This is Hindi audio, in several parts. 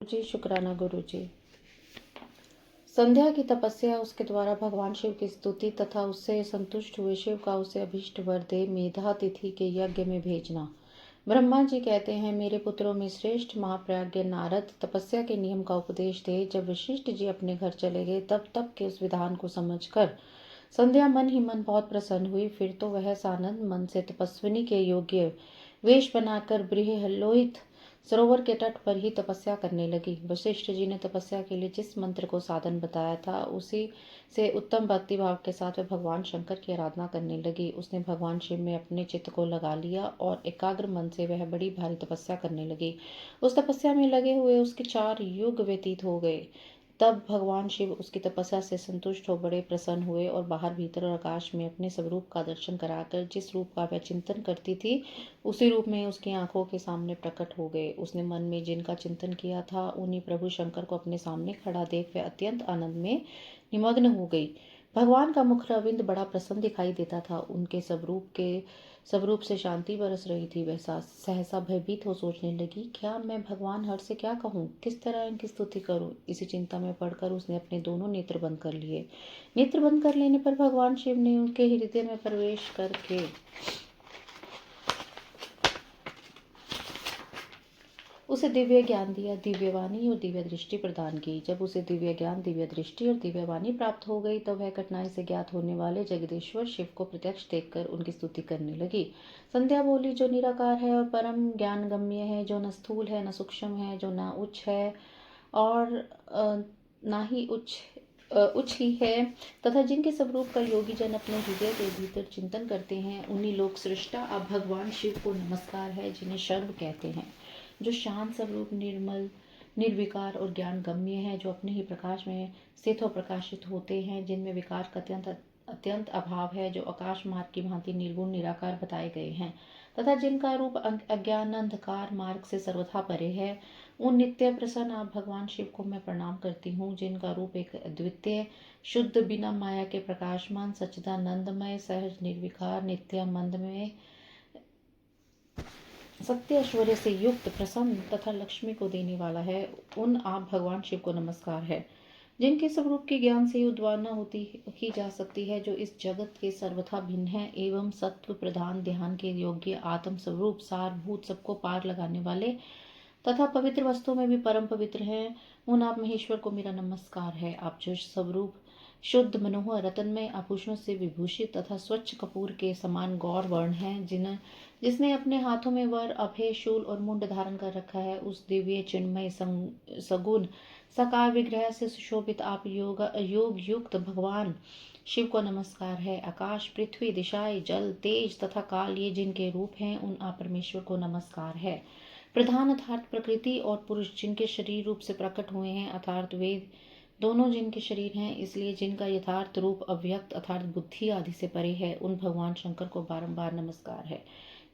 गुरुजी, शुक्राना गुरुजी। संध्या की तपस्या, उसके द्वारा भगवान शिव की स्तुति तथा उससे संतुष्ट हुए शिव का उसे अभीष्ट वर दे मेधा तिथि के यज्ञ में भेजना। ब्रह्मा जी कहते हैं, मेरे पुत्रों में श्रेष्ठ महाप्राज्ञ नारद तपस्या के नियम का उपदेश दे। जब वशिष्ठ जी अपने घर चले गए तब तब के उस विधान को समझकर संध्या मन ही मन बहुत प्रसन्न हुई। फिर तो वह सानंद मन से तपस्विनी के योग्य वेश बनाकर बृहल्लोहित सरोवर के तट पर ही तपस्या करने लगी। वशिष्ठ जी ने तपस्या के लिए जिस मंत्र को साधन बताया था, उसी से उत्तम भक्ति भाव के साथ वह भगवान शंकर की आराधना करने लगी। उसने भगवान शिव में अपने चित्त को लगा लिया और एकाग्र मन से वह बड़ी भारी तपस्या करने लगी। उस तपस्या में लगे हुए उसके 4 युग व्यतीत हो गए। तब भगवान शिव उसकी तपस्या से संतुष्ट हो बड़े प्रसन्न हुए और बाहर भीतर और आकाश में अपने स्वरूप का दर्शन कराकर जिस रूप का वह चिंतन करती थी, उसी रूप में उसकी आंखों के सामने प्रकट हो गए। उसने मन में जिनका चिंतन किया था, उन्हीं प्रभु शंकर को अपने सामने खड़ा देख वह अत्यंत आनंद में निमग्न हो गई। भगवान का मुख रविंद बड़ा प्रसन्न दिखाई देता था। उनके स्वरूप से शांति बरस रही थी। वह सहसा भयभीत हो सोचने लगी, क्या मैं भगवान हर से क्या कहूँ, किस तरह इनकी स्तुति करूँ। इसी चिंता में पड़कर उसने अपने दोनों नेत्र बंद कर लिए। नेत्र बंद कर लेने पर भगवान शिव ने उनके हृदय में प्रवेश करके उसे दिव्य ज्ञान दिया, दिव्य वाणी और दिव्य दृष्टि प्रदान की। जब उसे दिव्य ज्ञान, दिव्य दृष्टि और दिव्य वाणी प्राप्त हो गई, तब वह कठिनाई से ज्ञात होने वाले जगदीश्वर शिव को प्रत्यक्ष देखकर उनकी स्तुति करने लगी। संध्या बोली, जो निराकार है और परम ज्ञान गम्य है, जो न स्थूल है न सूक्ष्म है, जो न उच्च है और ना ही उच्च ही है, तथा जिनके स्वरूप का योगी जन अपने हृदय के भीतर चिंतन करते हैं, उन्हीं लोक सृष्टा अब भगवान शिव को नमस्कार है, जिन्हें शर्व कहते हैं। जो शांत स्वरूप, निर्मल, निर्विकार और ज्ञान गम्य है, जो अपने ही प्रकाश में स्थित हो प्रकाशित होते हैं, जिनमें विकार का अत्यंत अभाव है, जो आकाश मार्ग की भांति निर्गुण निराकार बताए गए हैं, तथा जिनका रूप अज्ञान अंधकार मार्ग से सर्वथा परे है, उन नित्य प्रसन्न आप भगवान शिव को मैं प्रणाम करती हूँ, जिनका रूप एक अद्वितीय, शुद्ध, बिना माया के प्रकाशमान, सच्चिदानंदमय, सहज, निर्विकार, नित्यानंद में सत्य ऐश्वर्य से युक्त, प्रसन्न तथा लक्ष्मी को देने वाला है। उन आप भगवान शिव को नमस्कार है, जिनके स्वरूप के ज्ञान से उद्वाना होती की जा सकती है, जो इस जगत के सर्वथा भिन्न है एवं सत्व प्रधान, ध्यान के योग्य, आत्म स्वरूप, सारभूत, सबको पार लगाने वाले तथा पवित्र वस्तुओं में भी परम पवित्र हैं। उन आप महेश्वर को मेरा नमस्कार है। आप जो स्वरूप शुद्ध, मनोहर, रत्नमय आभूषणों से विभूषित तथा स्वच्छ कपूर के समान गौर वर्ण है, जिसने अपने हाथों में वर, अभय, शूल और मुंड धारण कर रखा है, उस दिव्य चिन्मय सगुण साकार विग्रह से सुशोभित आप योग युक्त भगवान शिव को नमस्कार है। आकाश, पृथ्वी, दिशाएं, जल, तेज तथा काल, ये जिनके रूप हैं, उन आप परमेश्वर को नमस्कार है। प्रधान अर्थात प्रकृति और पुरुष, जिनके शरीर रूप से प्रकट हुए हैं, अर्थात वेद दोनों जिनके शरीर हैं, इसलिए जिनका यथार्थ रूप अव्यक्त अर्थात बुद्धि आदि से परे है, उन भगवान शंकर को बारंबार नमस्कार है।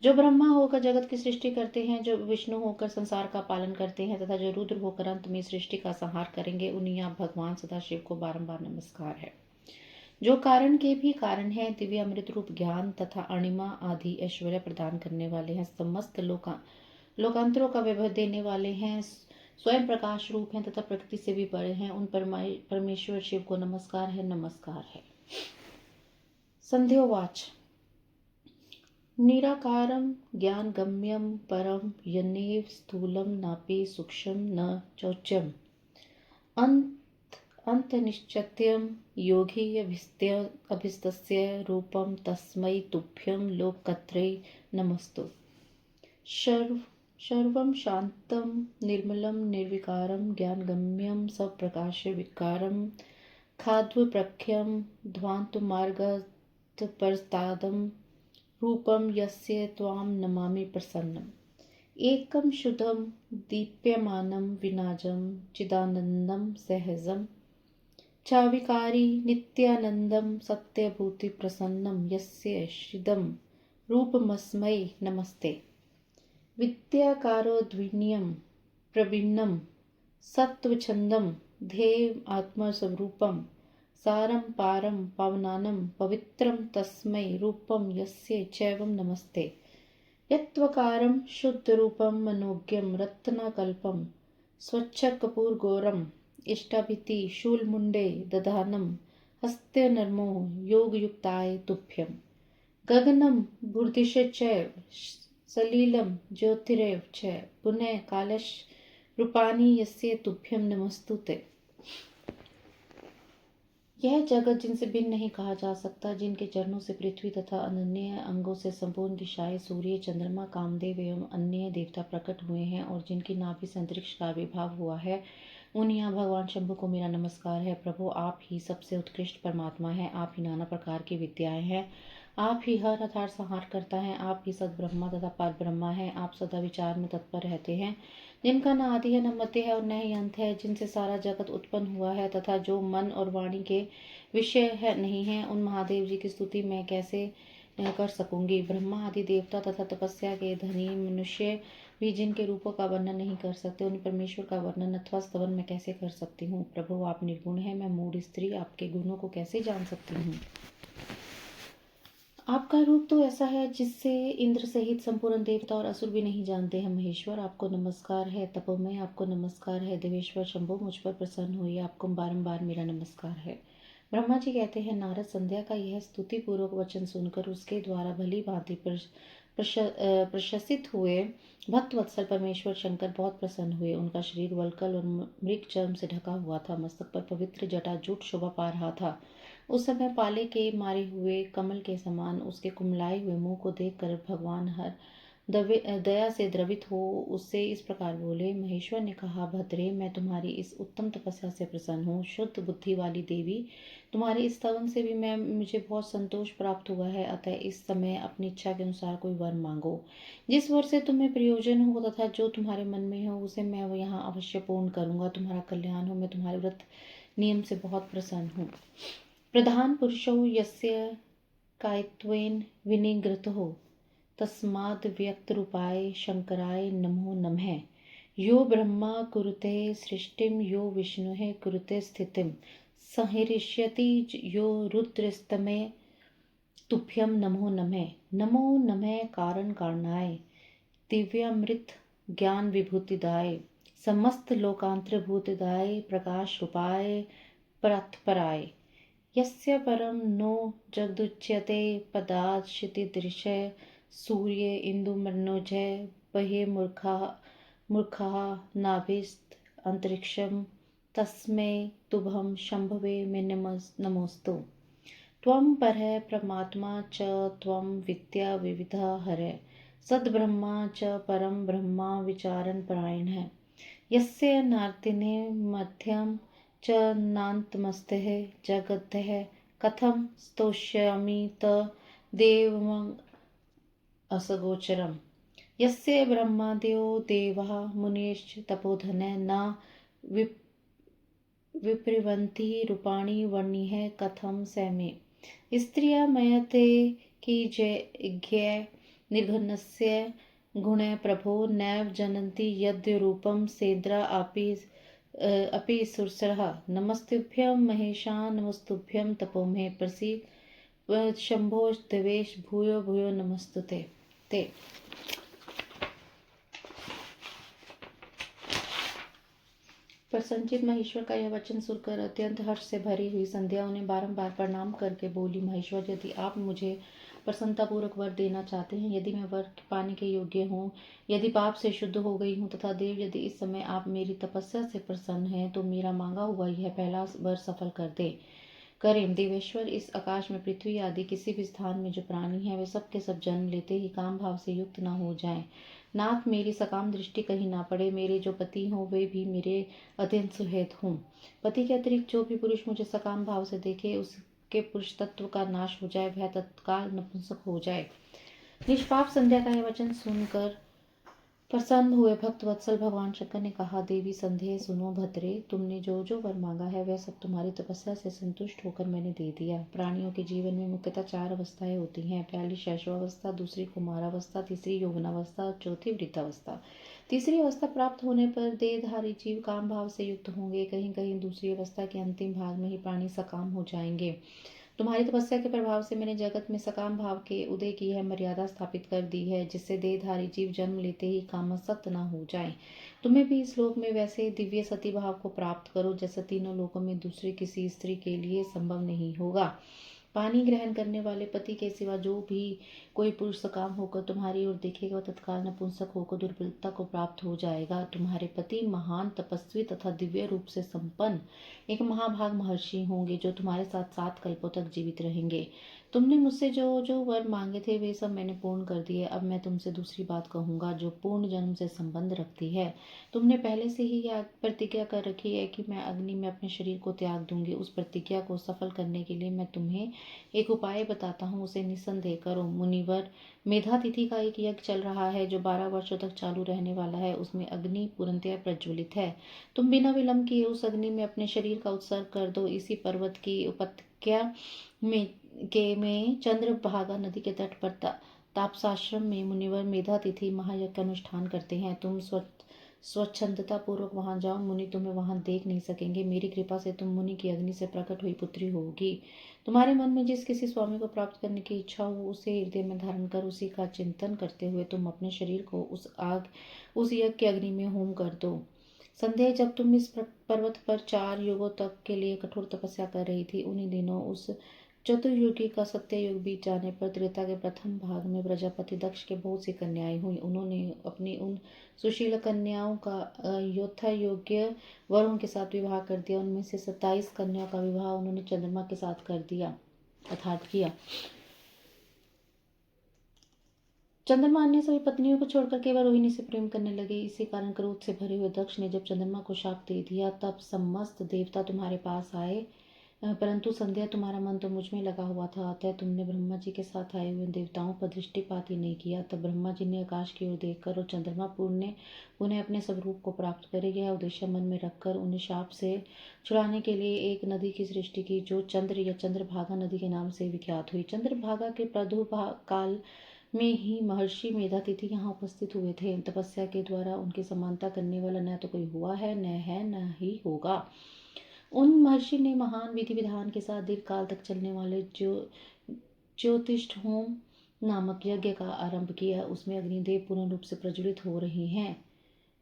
जो ब्रह्मा होकर जगत की सृष्टि करते हैं, जो विष्णु होकर संसार का पालन करते हैं तथा जो रुद्र होकर अंत में सृष्टि का संहार करेंगे, उन्हीं आप भगवान सदाशिव को बारंबार नमस्कार है। जो कारण के भी कारण है, दिव्य अमृत रूप ज्ञान तथा अणिमा आदि ऐश्वर्य प्रदान करने वाले हैं, समस्त लोकांतरों का वैभव देने वाले हैं, स्वयं प्रकाश रूप हैं तथा प्रकृति से भी बड़े हैं, उन परमेश्वर शिव को नमस्कार है, नमस्कार है। संध्योवाच, निराकारं ज्ञानगम्यं परं यन्नेव स्थूलं नापि सूक्ष्मं न चोच्यम् अंतनिश्चित्यं योगी अभिस्तस्य रूपं तस्मै तुभ्यं लोकत्रये नमस्तु। सर्वं शान्तं निर्मलं निर्विकारं ज्ञानगम्यं सप्रकाशविकारं खाद्वप्रख्यं ध्वान्तमार्गतपरस्तादं रूपं यस्य त्वां नमामि प्रसन्नम्। एकं शुद्धं दीप्यमानं विनाजं चिदानन्दं सहजं चाविकारी नित्यानन्दं सत्यभूतिप्रसन्नं यस्य श्रिदं रूपमस्मै नमस्ते। विद्याकारोद्विनीयं प्रवीणं सत्त्वच्छन्दं ध्येयम् आत्मस्वरूपं सारं पारं पावनानं पवित्रं तस्मै रूपं यस्य चैवं नमस्ते। यत्त्वकारं शुद्धरूपं मनोज्ञं रत्नाकल्पं स्वच्छ कपूर गौरम इष्टाभिति शूलमुंडे दधानम हस्ते नर्मो योगयुक्ताय तुभ्यम गगनम भूर्दिश चैव सलीलम ज्योतिरेव च पुनः कालश रूपानी यस्य तुभ्यम नमस्तुते। यह जगत जिनसे भिन्न नहीं कहा जा सकता, जिनके चरणों से पृथ्वी तथा अन्य अंगों से संपूर्ण दिशाएं, सूर्य, चंद्रमा, कामदेव एवं अन्य देवता प्रकट हुए हैं और जिनकी नाभि से अंतरिक्ष का आविर्भाव हुआ है, उन यहाँ भगवान शंभु को मेरा नमस्कार है। प्रभु, आप ही सबसे उत्कृष्ट परमात्मा हैं, आप ही नाना प्रकार की विद्याएं हैं, आप ही हर अर्थात संहार करता है, आप ही सद ब्रह्मा तथा पर ब्रह्मा हैं, आप सदा विचार में तत्पर रहते हैं, जिनका न आदि है न मध्य है और न ही अंत है, जिनसे सारा जगत उत्पन्न हुआ है तथा जो मन और वाणी के विषय है नहीं है, उन महादेव जी की स्तुति मैं कैसे कर सकूंगी। ब्रह्मा आदि देवता तथा तपस्या के धनी मनुष्य भी जिनके रूपों का वर्णन नहीं कर सकते, उन परमेश्वर का वर्णन अथवा स्तवन मैं कैसे कर सकती हूँ। प्रभु, आप निर्गुण है, मैं मूढ़ स्त्री आपके गुणों को कैसे जान सकती हूँ। आपका रूप तो ऐसा है जिससे इंद्र सहित संपूर्ण देवता और असुर भी नहीं जानते हैं। महेश्वर, आपको नमस्कार है। तपोमय, आपको नमस्कार है। देवेश्वर शंभु, मुझ पर प्रसन्न हुई, आपको बारंबार मेरा नमस्कार है। ब्रह्मा जी कहते हैं, नारद संध्या का यह स्तुति पूर्वक वचन सुनकर उसके द्वारा भली भांति प्रशंसित हुए भक्त वत्सल परमेश्वर शंकर बहुत प्रसन्न हुए। उनका शरीर वल्कल और मृग चर्म से ढका हुआ था, मस्तक पर पवित्र जटाजूट शोभा पा रहा था। उस समय पाले के मारे हुए कमल के समान उसके कुमलाए हुए मुंह को देखकर भगवान हर दया से द्रवित हो उससे इस प्रकार बोले। महेश्वर ने कहा, भद्रे, मैं तुम्हारी इस उत्तम तपस्या से प्रसन्न हूँ। शुद्ध बुद्धि वाली देवी, तुम्हारे इस स्तवन से भी मुझे बहुत संतोष प्राप्त हुआ है। अतः इस समय अपनी इच्छा के अनुसार कोई वर मांगो। जिस वर से तुम्हें प्रयोजन हो तथा जो तुम्हारे मन में हो उसे मैं यहाँ अवश्य पूर्ण करूंगा। तुम्हारा कल्याण हो, मैं तुम्हारे व्रत नियम से बहुत प्रसन्न हूँ। प्रधान पुरुषो यस्य कायत्वेन विनिग्रतो तस्माद् व्यक्त रूपाय शंकराय नमो नमः। यो ब्रह्मा कुरुते सृष्टिम, यो विष्णु कुरुते स्थितिम, संहृष्यति यो रुद्रस्तमे तुभ्यं नमो नमः। नमो नमः कारण कारणाय, दिव्यामृत ज्ञान विभूतिदाय, समस्त लोकांतर्भूतदाय, प्रकाश रूपाय, परात्पराय, यस्य परम नो जगदुच्यते पदात् क्षितिदृशय, सूर्य इंदुमनोजय बहे मूर्खः नाभिस्त अंतरिक्षम, तस्मै तुभं शंभवे मे नमोस्तु। त्वं परः परमात्मा च त्वं विद्या विविधा हरः, सद्ब्रह्मा च परम ब्रह्मा विचारण परायणः, यस्य नार्तिने मध्यम च नान्तमस्तः जगतः, कथं स्तोष्यामि त देवं असगोचरम्। यस्य ब्रह्मादयो देवाः मुनीश्च तपोधनः न विप्रवन्ति रूपाणि वर्णिः, कथं स मे। स्त्रिया मयते की जय निर्घनस्य गुणे प्रभो नैव जनन्ति यद्य रूपं सेन्द्रा अपि सुरसरः। नमस्तुभ्यं महेशान, नमस्तुभ्यं तपोमहे, प्रसीद शंभो देवेश, भूयो भूयो नमस्तुते। प्रसन्नचित महेश्वर का यह वचन सुनकर अत्यंत हर्ष से भरी हुई संध्या उन्हें बारंबार प्रणाम करके बोली, महेश्वर, यदि आप मुझे प्रसन्नतापूर्वक वर देना चाहते हैं, यदि मैं वर पाने के योग्य हूँ, यदि पाप से शुद्ध हो गई हूँ तथा देव यदि इस समय आप मेरी तपस्या से प्रसन्न हैं, तो मेरा मांगा हुआ यह पहला वर सफल करें। देवेश्वर, इस आकाश में पृथ्वी आदि किसी भी स्थान में जो प्राणी हैं वे सब के सब जन्म लेते ही काम भाव से युक्त न हो जाएं। नाथ, मेरी सकाम दृष्टि कहीं ना पड़े। मेरे जो पति हों वे भी मेरे अत्यंत सुहृद हों। पति के अतिरिक्त जो भी पुरुष मुझे सकाम भाव से देखे उसके पुरुष तत्व का नाश हो जाए, वह तत्काल नपुंसक हो जाए। निष्पाप संध्या का यह वचन सुनकर प्रसन्न हुए भक्त वत्सल भगवान शंकर ने कहा, देवी संध्या, सुनो भद्रे, तुमने जो जो वर मांगा है वह सब तुम्हारी तपस्या से संतुष्ट होकर मैंने दे दिया। प्राणियों के जीवन में मुख्यतः 4 अवस्थाएं होती हैं। पहली शैशवावस्था, दूसरी कुमारावस्था, तीसरी यौवनावस्था और चौथी वृद्धावस्था। तीसरी अवस्था प्राप्त होने पर देहधारी जीव काम भाव से युक्त होंगे। कहीं कहीं दूसरी अवस्था के अंतिम भाग में ही प्राणी सकाम हो जाएंगे। तुम्हारी तपस्या के प्रभाव से मैंने जगत में सकाम भाव के उदय की यह मर्यादा स्थापित कर दी है, जिससे देहधारी जीव जन्म लेते ही कामासक्त न हो जाए। तुम्हें भी इस लोक में वैसे दिव्य सती भाव को प्राप्त करो जैसा तीनों लोकों में दूसरी किसी स्त्री के लिए संभव नहीं होगा। पानी ग्रहण करने वाले पति के सिवा जो भी कोई पुरुष सकाम होकर तुम्हारी ओर देखेगा वह तत्काल नपुंसक होकर दुर्बलता को प्राप्त हो जाएगा। तुम्हारे पति महान तपस्वी तथा दिव्य रूप से संपन्न एक महाभाग महर्षि होंगे जो तुम्हारे साथ 7 कल्पों तक जीवित रहेंगे। तुमने मुझसे जो जो वर मांगे थे वे सब मैंने पूर्ण कर दिए। अब मैं तुमसे दूसरी बात कहूंगा जो पूर्ण जन्म से संबंध रखती है। तुमने पहले से ही यह प्रतिज्ञा कर रखी है कि मैं अग्नि में अपने शरीर को त्याग दूंगी। उस प्रतिज्ञा को सफल करने के लिए मैं तुम्हें एक उपाय बताता हूँ, उसे निस्संदेह करो। मुनिवर, मेधा तिथि का एक यज्ञ चल रहा है जो 12 वर्षों तक चालू रहने वाला है। उसमें अग्नि पूर्णतया प्रज्वलित है। तुम बिना विलंब किए उस अग्नि में अपने शरीर का उत्सर्ग कर दो। इसी पर्वत की उपत्यका में चंद्रभागा नदी के तट पर तापसाश्रम में मुनिवर मेधा तिथि महायज्ञ का अनुष्ठान करते हैं। तुम स्वच्छंदता पूर्वक वहां जाओ। मुनि तुम्हें वहां देख नहीं सकेंगे। मेरी कृपा से तुम मुनि की अग्नि से प्रकट हुई पुत्री होगी। तुम्हारे मन में जिस किसी स्वामी को प्राप्त करने की इच्छा हो उसे हृदय में धारण कर उसी का चिंतन करते हुए तुम अपने शरीर को उस यज्ञ की अग्नि में होम कर दो। संध्या, जब तुम इस पर्वत पर 4 युगों तक के लिए कठोर तपस्या कर रही थी, उन्हीं दिनों उस चतुर्युगी का सत्य युग बीत जाने पर त्रेता के प्रथम भाग में प्रजापति दक्ष के बहुत सी कन्याएं हुई। उन्होंने अपनी उन सुशील कन्याओं का यथा योग्य वरों के साथ विवाह कर दिया। उनमें से 27 कन्याओं का विवाह उन्होंने चंद्रमा के साथ कर दिया अर्थात किया। चंद्रमा अन्य सभी पत्नियों को छोड़कर केवल रोहिणी से प्रेम करने लगे। इसी कारण क्रोध से भरे हुए दक्ष ने जब चंद्रमा को शाप दे दिया तब समस्त देवता तुम्हारे पास आए। परंतु संध्या, तुम्हारा मन तो मुझ में लगा हुआ था, अतः तुमने ब्रह्मा जी के साथ आए हुए देवताओं पर दृष्टिपात ही नहीं किया। तब ब्रह्मा जी ने आकाश की ओर देखकर और चंद्रमा उन्हें अपने स्वरूप को प्राप्त करे यह उद्देश्य मन में रखकर उन्हें शाप से छुड़ाने के लिए एक नदी की सृष्टि की जो चंद्र या चंद्रभागा नदी के नाम से विख्यात हुई। चंद्रभागा के काल में ही महर्षि मेधातिथि यहाँ उपस्थित हुए थे। तपस्या के द्वारा उनकी समानता करने वाला न तो कोई हुआ है, न ही होगा। उन महर्षि ने महान विधि विधान के साथ दीर्घ काल तक चलने वाले ज्योतिष्ठ होम नामक यज्ञ का आरंभ किया। उसमें अग्निदेव पूर्ण रूप से प्रज्वलित हो रहे हैं।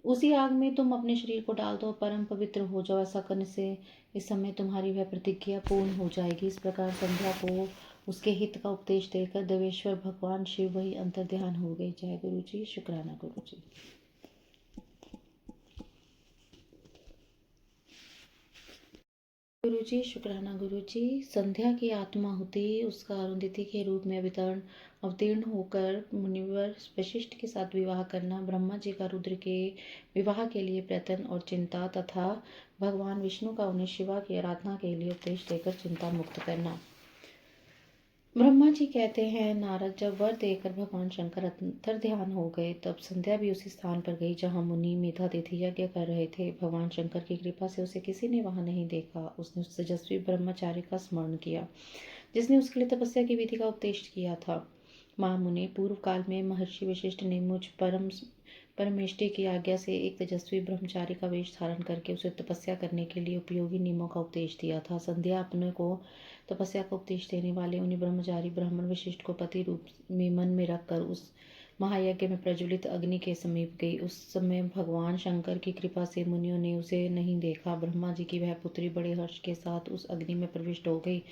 उसी आग में तुम अपने शरीर को डाल दो, परम पवित्र हो जाओ। ऐसा करने से इस समय तुम्हारी वह प्रतिज्ञा पूर्ण हो जाएगी। इस प्रकार संध्या को उसके हित का उपदेश देकर देवेश्वर भगवान शिव वही अंतर ध्यान हो गए। जय गुरु जी। शुक्राना गुरु जी। गुरु जी, शुक्राना गुरु जी। संध्या की आत्माहुति उसका अरुंधति के रूप में अवतीर्ण होकर मुनिवर वशिष्ठ के साथ विवाह करना, ब्रह्मा जी का रुद्र के विवाह के लिए प्रयत्न और चिंता तथा भगवान विष्णु का उन्हें शिवा की आराधना के लिए उपदेश देकर चिंता मुक्त करना। ब्रह्मा जी कहते हैं, नारद, जब वर देकर भगवान शंकर अंतर ध्यान हो गए तब संध्या भी उसी स्थान पर गई जहाँ मुनि मेधातिथि यज्ञ कर रहे थे। भगवान शंकर की कृपा से उसे किसी ने वहां नहीं देखा। उसने उस तेजस्वी ब्रह्मचारी का स्मरण किया जिसने उसके लिए तपस्या की विधि का उपदेश किया था। महामुनि, पूर्व काल में महर्षि वशिष्ठ ने मुझ परमेष्टि की आज्ञा से एक तेजस्वी ब्रह्मचारी का वेश धारण करके उसे तपस्या करने के लिए उपयोगी नियमों का उपदेश दिया था। संध्या अपने को तपस्या का उपदेश देने वाले उन्हीं ब्रह्मचारी ब्राह्मण वशिष्ठ को पति रूप में मन में रखकर उस महायज्ञ में प्रज्वलित अग्नि के समीप गई। उस समय भगवान शंकर की कृपा से मुनियों ने उसे नहीं देखा। ब्रह्मा जी की वह पुत्री बड़े हर्ष के साथ उस अग्नि में प्रविष्ट हो गई।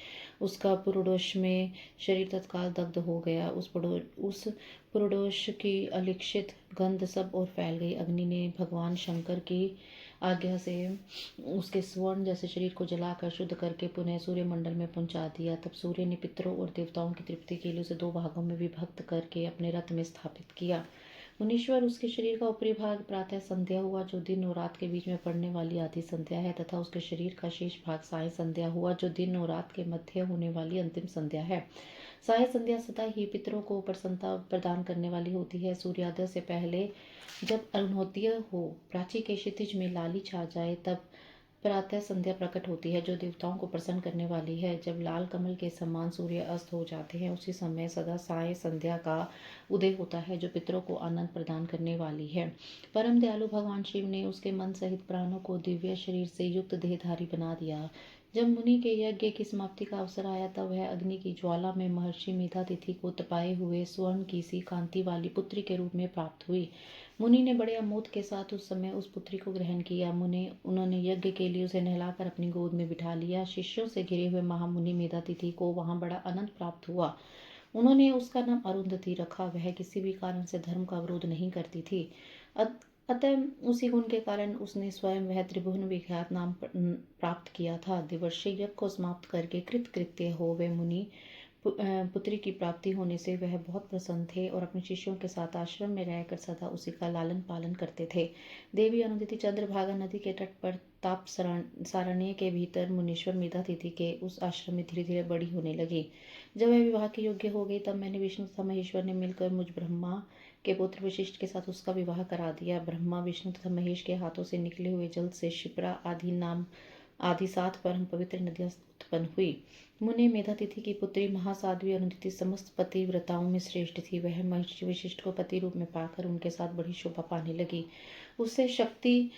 उसका पुरुडोष में शरीर तत्काल दग्ध हो गया। उस पुरुडोष की अलिक्षित गंध सब और फैल गई। अग्नि ने भगवान शंकर की आज्ञा से उसके स्वर्ण जैसे शरीर को जलाकर शुद्ध करके पुनः सूर्यमंडल में पहुंचा दिया। तब सूर्य ने पितरों और देवताओं की तृप्ति के लिए उसे 2 भागों में विभक्त करके अपने रथ में स्थापित किया। मुनीश्वर, उसके शरीर का ऊपरी भाग प्रातः संध्या हुआ जो दिन और रात के बीच में पड़ने वाली आधी संध्या है, तथा उसके शरीर का शेष भाग साय संध्या हुआ जो दिन और रात के मध्य होने वाली अंतिम संध्या है। साय संध्या सदा ही पितरों को प्रसन्नता प्रदान करने वाली होती है। सूर्योदय से पहले जब अरुणोदय हो, प्राची के क्षितिज में लाली छा जाए, तब प्रातः संध्या प्रकट होती है जो देवताओं को प्रसन्न करने वाली है। जब लाल कमल के समान सूर्य अस्त हो जाते हैं, उसी समय सदा साय संध्या का उदय होता है जो पितरों को आनंद प्रदान करने वाली है। परम दयालु भगवान शिव ने उसके मन सहित प्राणों को दिव्य शरीर से युक्त देहधारी बना दिया। जब मुनि के यज्ञ की समाप्ति का अवसर आया तब वह अग्नि की ज्वाला में महर्षि मेधातिथि को तपाए हुए स्वर्ण की सी कांति वाली पुत्री के रूप में प्राप्त हुई। मुनि ने बड़े आमोद के साथ उस समय उस पुत्री को ग्रहण किया। उन्होंने यज्ञ के लिए उसे नहलाकर अपनी गोद में बिठा लिया। शिष्यों से घिरे हुए महामुनि मेधातिथि को वहां बड़ा आनंद प्राप्त हुआ। उन्होंने उसका नाम अरुंधति रखा। वह किसी भी कारण से धर्म का विरोध नहीं करती थी। अतः उसी गुण के कारण उसने स्वयं वह त्रिभुवन विख्यात नाम प्राप्त किया था। दिवर्षी यज्ञ को समाप्त करके कृतकृत्य हो वे मुनि पुत्री की प्राप्ति होने से वह बहुत प्रसन्न थे और अपने शिष्यों के साथ आश्रम में रहकर सदा उसी का लालन पालन करते थे। देवी अरुंधति चंद्रभागा नदी के तट पर ताप सारण्य के भीतर मुनीश्वर मेधातिथि के उस आश्रम में धीरे धीरे बड़ी होने लगी। जब वह विवाह के योग्य हो गई तब मैंने विष्णु तथा महेश्वर ने मिलकर मुझ ब्रह्मा के पुत्र वशिष्ठ के साथ उसका विवाह करा दिया। ब्रह्मा विष्णु तथा महेश के हाथों से निकले हुए जल से शिप्रा आदि 7 परम पवित्र नदियां उत्पन्न हुई। मुने मेधातिथि की पुत्री महासाध्वी अरुंधति समस्त पतिव्रताओं में श्रेष्ठ थी। वह महर्षि वशिष्ठ को पति रूप में पाकर उनके साथ बड़ी शोभा पाने लगी। उससे शक्ति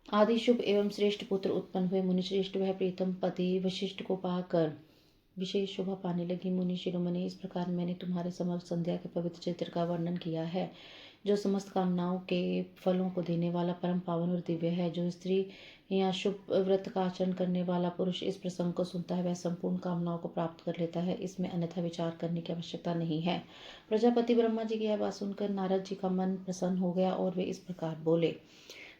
आदि शुभ एवं श्रेष्ठ पुत्र उत्पन्न हुए। मुनिश्रेष्ठ वह प्रीतम पति वशिष्ठ को पाकर विशेष शोभा पाने लगी। मुनि शिरोमणि, इस प्रकार मैंने तुम्हारे समक्ष संध्या के पवित्र चरित्र का वर्णन किया है, जो समस्त कामनाओं के फलों को देने वाला परम पावन और दिव्य है। जो स्त्री या शुभ व्रत का आचरण करने वाला पुरुष इस प्रसंग को सुनता है वह संपूर्ण कामनाओं को प्राप्त कर लेता है। इसमें अन्यथा विचार करने की आवश्यकता नहीं है। प्रजापति ब्रह्मा जी की यह बात सुनकर नारद जी का मन प्रसन्न हो गया और वे इस प्रकार बोले।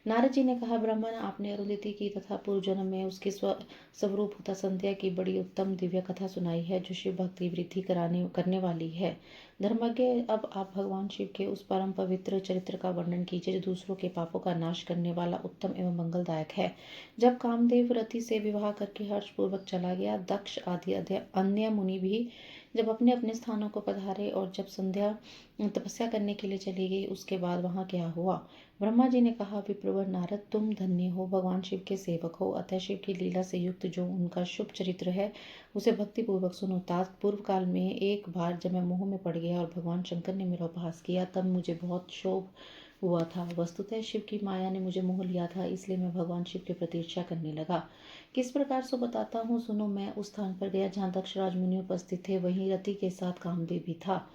नारद जी ने कहा, ब्राह्मण, आपने अरुंधति की तथा पूर्व जन्म में उसकी स्वरूप तथा संध्या की बड़ी उत्तम दिव्य कथा सुनाई है, जो शिव भक्ति वृद्धि करने वाली है। धर्मज्ञ, अब आप भगवान शिव के उस परम पवित्र चरित्र का वर्णन कीजिए, जो दूसरों के पापों का नाश करने वाला उत्तम एवं मंगलदायक है। जब कामदेव रति से विवाह करके हर्षपूर्वक चला गया, दक्ष आदि अन्य मुनि भी जब अपने अपने स्थानों को पधारे और जब संध्या तपस्या करने के लिए चली गई, उसके बाद वहां क्या हुआ? ब्रह्मा जी ने कहा, विप्रवर नारद, तुम धन्य हो, भगवान शिव के सेवक हो, अतः शिव की लीला से युक्त जो उनका शुभ चरित्र है उसे भक्ति पूर्वक सुनो। तात पूर्व काल में एक बार जब मैं मोह में पड़ गया और भगवान शंकर ने मेरा उपहास किया, तब मुझे बहुत क्षोभ हुआ था। वस्तुतः शिव की माया ने मुझे मोह लिया था, इसलिए मैं भगवान शिव की प्रतीक्षा करने लगा। किस प्रकार सो बताता हूँ, सुनो। मैं उस स्थान पर गया जहाँ दक्ष राजमुनि उपस्थित थे, वहीं रति के साथ कामदेव भी था।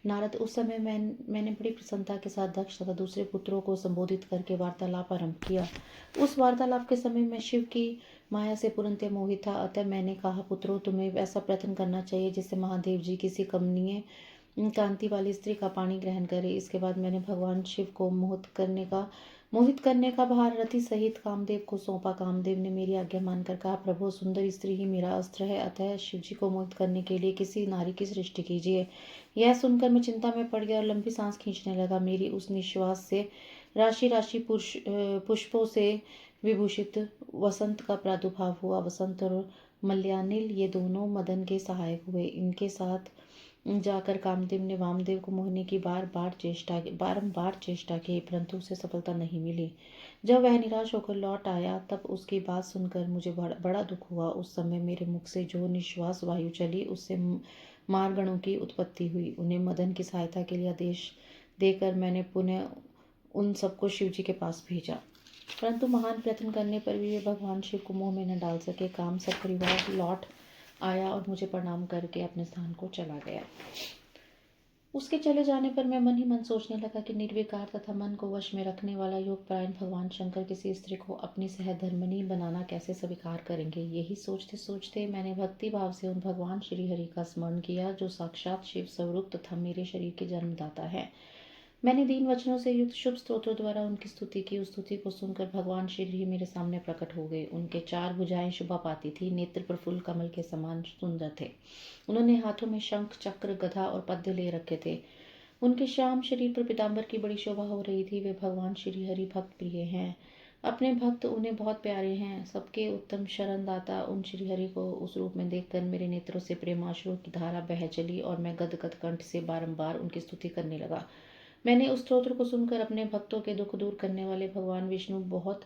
नारद, उस समय मैंने बड़ी प्रसन्नता के साथ दक्ष तथा दूसरे पुत्रों को संबोधित करके वार्तालाप आरंभ किया। उस वार्तालाप के समय मैं शिव की माया से पूर्णतः मोहित था। अतः मैंने कहा, पुत्रों, तुम्हें ऐसा प्रयत्न करना चाहिए जिससे महादेव जी किसी कमनीय कांति वाली स्त्री का पानी ग्रहण करे। इसके बाद मैंने भगवान शिव को मोहित करने का भार रति सहित कामदेव को सौंपा। कामदेव ने मेरी आज्ञा मानकर कहा, प्रभु, सुंदर स्त्री ही मेरा अस्त्र है, अतः शिव जी को मोहित करने के लिए किसी नारी की सृष्टि कीजिए। यह सुनकर मैं चिंता में पड़ गया और लंबी सांस खींचने लगा। मेरी उस निश्वास से राशि राशि पुष्पों से विभूषित वसंत का प्रादुर्भाव हुआ। वसंत और मल्यानिल ये दोनों मदन के सहायक हुए। इनके साथ जाकर कामदेव ने वामदेव को मोहने की बारंबार चेष्टा की, परंतु उसे सफलता नहीं मिली। जब वह निराश होकर लौट आया तब उसकी बात सुनकर मुझे बड़ा दुख हुआ। उस समय मेरे मुख से जो निश्वास वायु चली, उससे मारगणों की उत्पत्ति हुई। उन्हें मदन की सहायता के लिए आदेश देकर मैंने पुनः उन सबको शिव जी के पास भेजा, परंतु महान प्रयत्न करने पर भी वे भगवान शिव को मोह में न डाल सके। काम सब परिवार लौट आया और मुझे प्रणाम करके अपने स्थान को चला गया। उसके चले जाने पर मैं मन ही मन सोचने लगा कि निर्विकार तथा मन को वश में रखने वाला योगपरायण भगवान शंकर किसी स्त्री को अपनी सहधर्मिणी बनाना कैसे स्वीकार करेंगे। यही सोचते सोचते मैंने भक्ति भाव से उन भगवान श्री हरि का स्मरण किया, जो साक्षात शिव स्वरूप तथा मेरे शरीर के जन्मदाता है। मैंने दीन वचनों से युक्त शुभ स्तोत्रों द्वारा उनकी स्तुति की। उस स्तुति को सुनकर भगवान शीघ्र ही मेरे सामने प्रकट हो गए। उनके 4 भुजाएं शोभा पाती थी, नेत्र प्रफुल्ल कमल के समान सुंदर थे। उन्होंने हाथों में शंख, चक्र, गदा और पद्य ले रखे थे। उनके श्याम शरीर पर पीताम्बर की बड़ी शोभा हो रही थी। वे भगवान श्री हरि भक्त प्रिय हैं। अपने भक्त उन्हें बहुत प्यारे हैं। सबके उत्तम शरणदाता उन श्री हरि को उस रूप में देखकर मेरे नेत्रों से प्रेमाश्रु की धारा बह चली और मैं गदगद कंठ से बारंबार उनकी स्तुति करने लगा। मैंने उस स्तोत्र को सुनकर अपने भक्तों के दुख दूर करने वाले भगवान विष्णु बहुत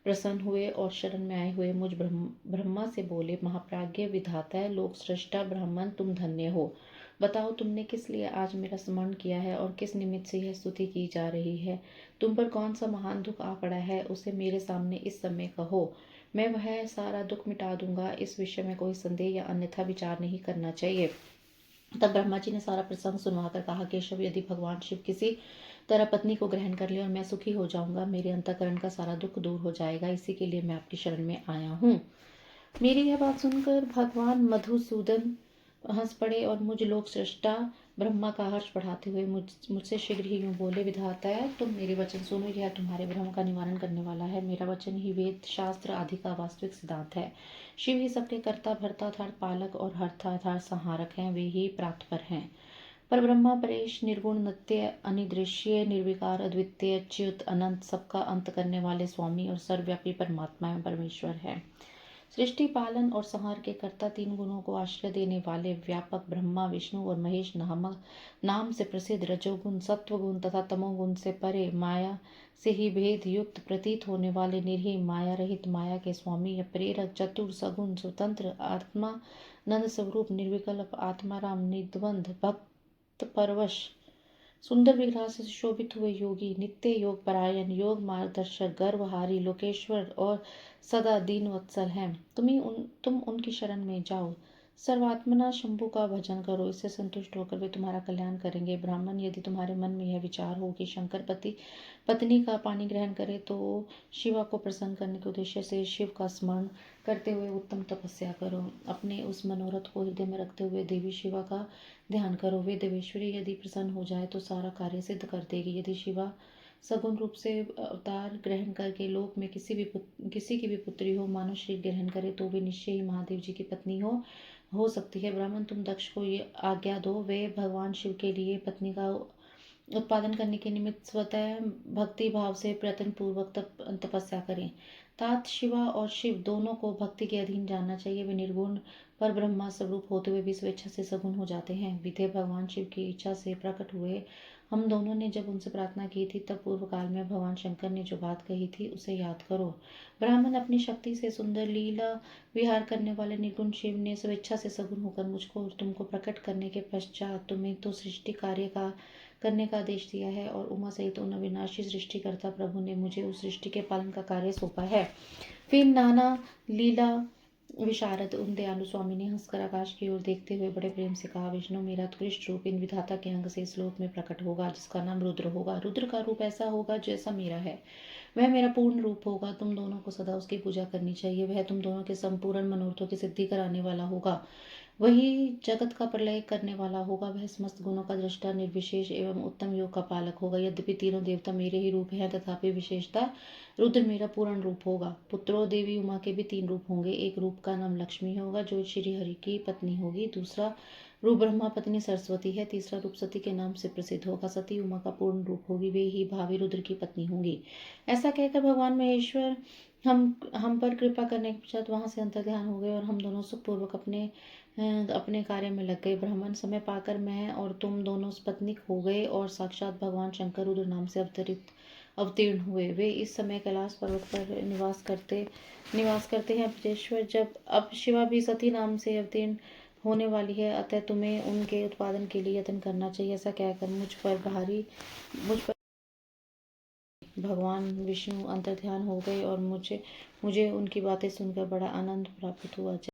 प्रसन्न हुए और शरण में आए हुए मुझ ब्रह्मा से बोले, महाप्राज्ञ विधाता लोक सृष्टा ब्राह्मण, तुम धन्य हो। बताओ, तुमने किस लिए आज मेरा स्मरण किया है और किस निमित्त से यह स्तुति की जा रही है? तुम पर कौन सा महान दुख आ पड़ा है, उसे मेरे सामने इस समय कहो। मैं वह सारा दुख मिटा दूंगा। इस विषय में कोई संदेह या अन्यथा विचार नहीं करना चाहिए। तब ब्रह्मा जी ने सारा प्रसंग सुनवाकर कहा, केशव, यदि भगवान शिव किसी तरह पत्नी को ग्रहण कर ले और मैं सुखी हो जाऊंगा। मेरे अंतःकरण का सारा दुख दूर हो जाएगा। इसी के लिए मैं आपकी शरण में आया हूँ। मेरी यह बात सुनकर भगवान मधुसूदन हंस पड़े और मुझ लोक सृष्टा ब्रह्मा का हर्ष बढ़ाते हुए मुझसे शीघ्र ही यूं बोले, विधाता है, तुम मेरे वचन सुनो। यह तुम्हारे भ्रम का निवारण करने वाला है। मेरा वचन ही वेद शास्त्र आदि का वास्तविक सिद्धांत है। शिव ही सबके कर्ता भरता अर्थात पालक और हर्ता अर्थात संहारक हैं। वे ही प्रातपर हैं। पर ब्रह्मा परेश निर्गुण नित्य अनिदृश्य निर्विकार अद्वितीय अच्युत अनंत सबका अंत करने वाले स्वामी और सर्वव्यापी परमात्मा एवं परमेश्वर है। सृष्टि पालन और संहार के कर्ता, तीन गुणों को आश्रय देने वाले व्यापक ब्रह्मा विष्णु और महेश नाम से प्रसिद्ध रजोगुण सत्वगुण तथा तमोगुण से परे माया से ही भेद युक्त प्रतीत होने वाले निर्ही माया रहित माया के स्वामी या प्रेरक चतुर सगुण स्वतंत्र आत्मा नंद स्वरूप निर्विकल्प आत्माराम निद्वंद भक्त परवश सुंदर विग्रह से शोभित हुए योगी नित्य योग परायण योग मार्गदर्शक गर्वहारी लोकेश्वर और सदा दीन वत्सल हैं। तुम उनकी शरण में जाओ। सर्वात्मना शंभु का भजन करो। इससे संतुष्ट होकर वे तुम्हारा कल्याण करेंगे। ब्राह्मण, यदि तुम्हारे मन में यह विचार हो कि शंकर पत्नी का पानी ग्रहण करे तो शिवा को प्रसन्न करने के उद्देश्य से शिव का स्मरण करते हुए उत्तम तपस्या करो। अपने उस मनोरथ को हृदय में रखते हुए देवी शिवा का ध्यान करो। वे देवेश्वरी यदि प्रसन्न हो जाए तो सारा कार्य सिद्ध कर देगी। यदि शिवा सगुण रूप से अवतार ग्रहण करके लोक में किसी की भी पुत्री हो, मानव शरीर ग्रहण करे तो वे निश्चय ही महादेव जी की पत्नी हो सकती है। ब्राह्मण, तुम दक्ष को ये आज्ञा दो, वे भगवान शिव के लिए पत्नी का उत्पादन करने के निमित्त स्वतः भक्ति भाव से प्रयत्न पूर्वक तपस्या करें। तात शिवा और शिव दोनों को भक्ति के अधीन जानना चाहिए। वे निर्गुण पर ब्रह्मा स्वरूप होते हुए भी स्वेच्छा से सगुण हो जाते हैं। विधेय भगवान शिव की इच्छा से प्रकट हुए हम दोनों ने जब उनसे प्रार्थना की थी, तब पूर्व काल में भगवान शंकर ने जो बात कही थी उसे याद करो। ब्राह्मण, अपनी शक्ति से सुंदर लीला विहार करने वाले निर्गुण शिव ने स्वेच्छा से सगुण होकर मुझको और तुमको प्रकट करने के पश्चात तुम्हें तो सृष्टि कार्य का करने का आदेश दिया है और उमा सहित उन अविनाशी सृष्टिकर्ता प्रभु ने मुझे उस सृष्टि के पालन का कार्य सौंपा है। फिर नाना लीला विशारद उन दयालु स्वामी ने हंसकर आकाश की ओर देखते हुए बड़े प्रेम से कहा, विष्णु, मेरा उत्कृष्ट रूप इन विधाता के अंग से इस लोक में प्रकट होगा, जिसका नाम रुद्र होगा। रुद्र का रूप ऐसा होगा जैसा मेरा है। वह मेरा पूर्ण रूप होगा। तुम दोनों को सदा उसकी पूजा करनी चाहिए। वह तुम दोनों के संपूर्ण मनोरथों की सिद्धि कराने वाला होगा। वही जगत का प्रलय करने वाला होगा। वह समस्त गुणों का दृष्टा निर्विशेष एवं उत्तम योग का पालक होगा। यद्यपि तीनों देवता मेरे ही रूप हैं, तथापि विशेषता रुद्र मेरा पूर्ण रूप होगा। पुत्रों, देवी उमा के भी तीन रूप होंगे। एक रूप का नाम लक्ष्मी होगा, जो श्री हरि की पत्नी होगी। दूसरा रूप ब्रह्मा पत्नी सरस्वती है। तीसरा रूप सती के नाम से प्रसिद्ध होगा। सती उमा का पूर्ण रूप होगी। वे ही भावी रुद्र की पत्नी होंगी। ऐसा कहकर भगवान महेश्वर हम पर कृपा करने के पश्चात वहां से अंतर्ध्यान हो गए और हम दोनों सुखपूर्वक अपने कार्य में लग गए। ब्राह्मण, समय पाकर मैं और तुम दोनों पत्नीक हो गए और साक्षात भगवान शंकर रुद्र नाम से अवतीर्ण हुए। वे इस समय कैलाश पर्वत पर निवास करते हैं। ब्रजेश्वर, जब अब शिवा भी सती नाम से अवतीर्ण होने वाली है, अतः तुम्हें उनके उत्पादन के लिए यत्न करना चाहिए। ऐसा कहकर मुझ पर भगवान विष्णु अंतर्ध्यान हो गए और मुझे उनकी बातें सुनकर बड़ा आनंद प्राप्त हुआ।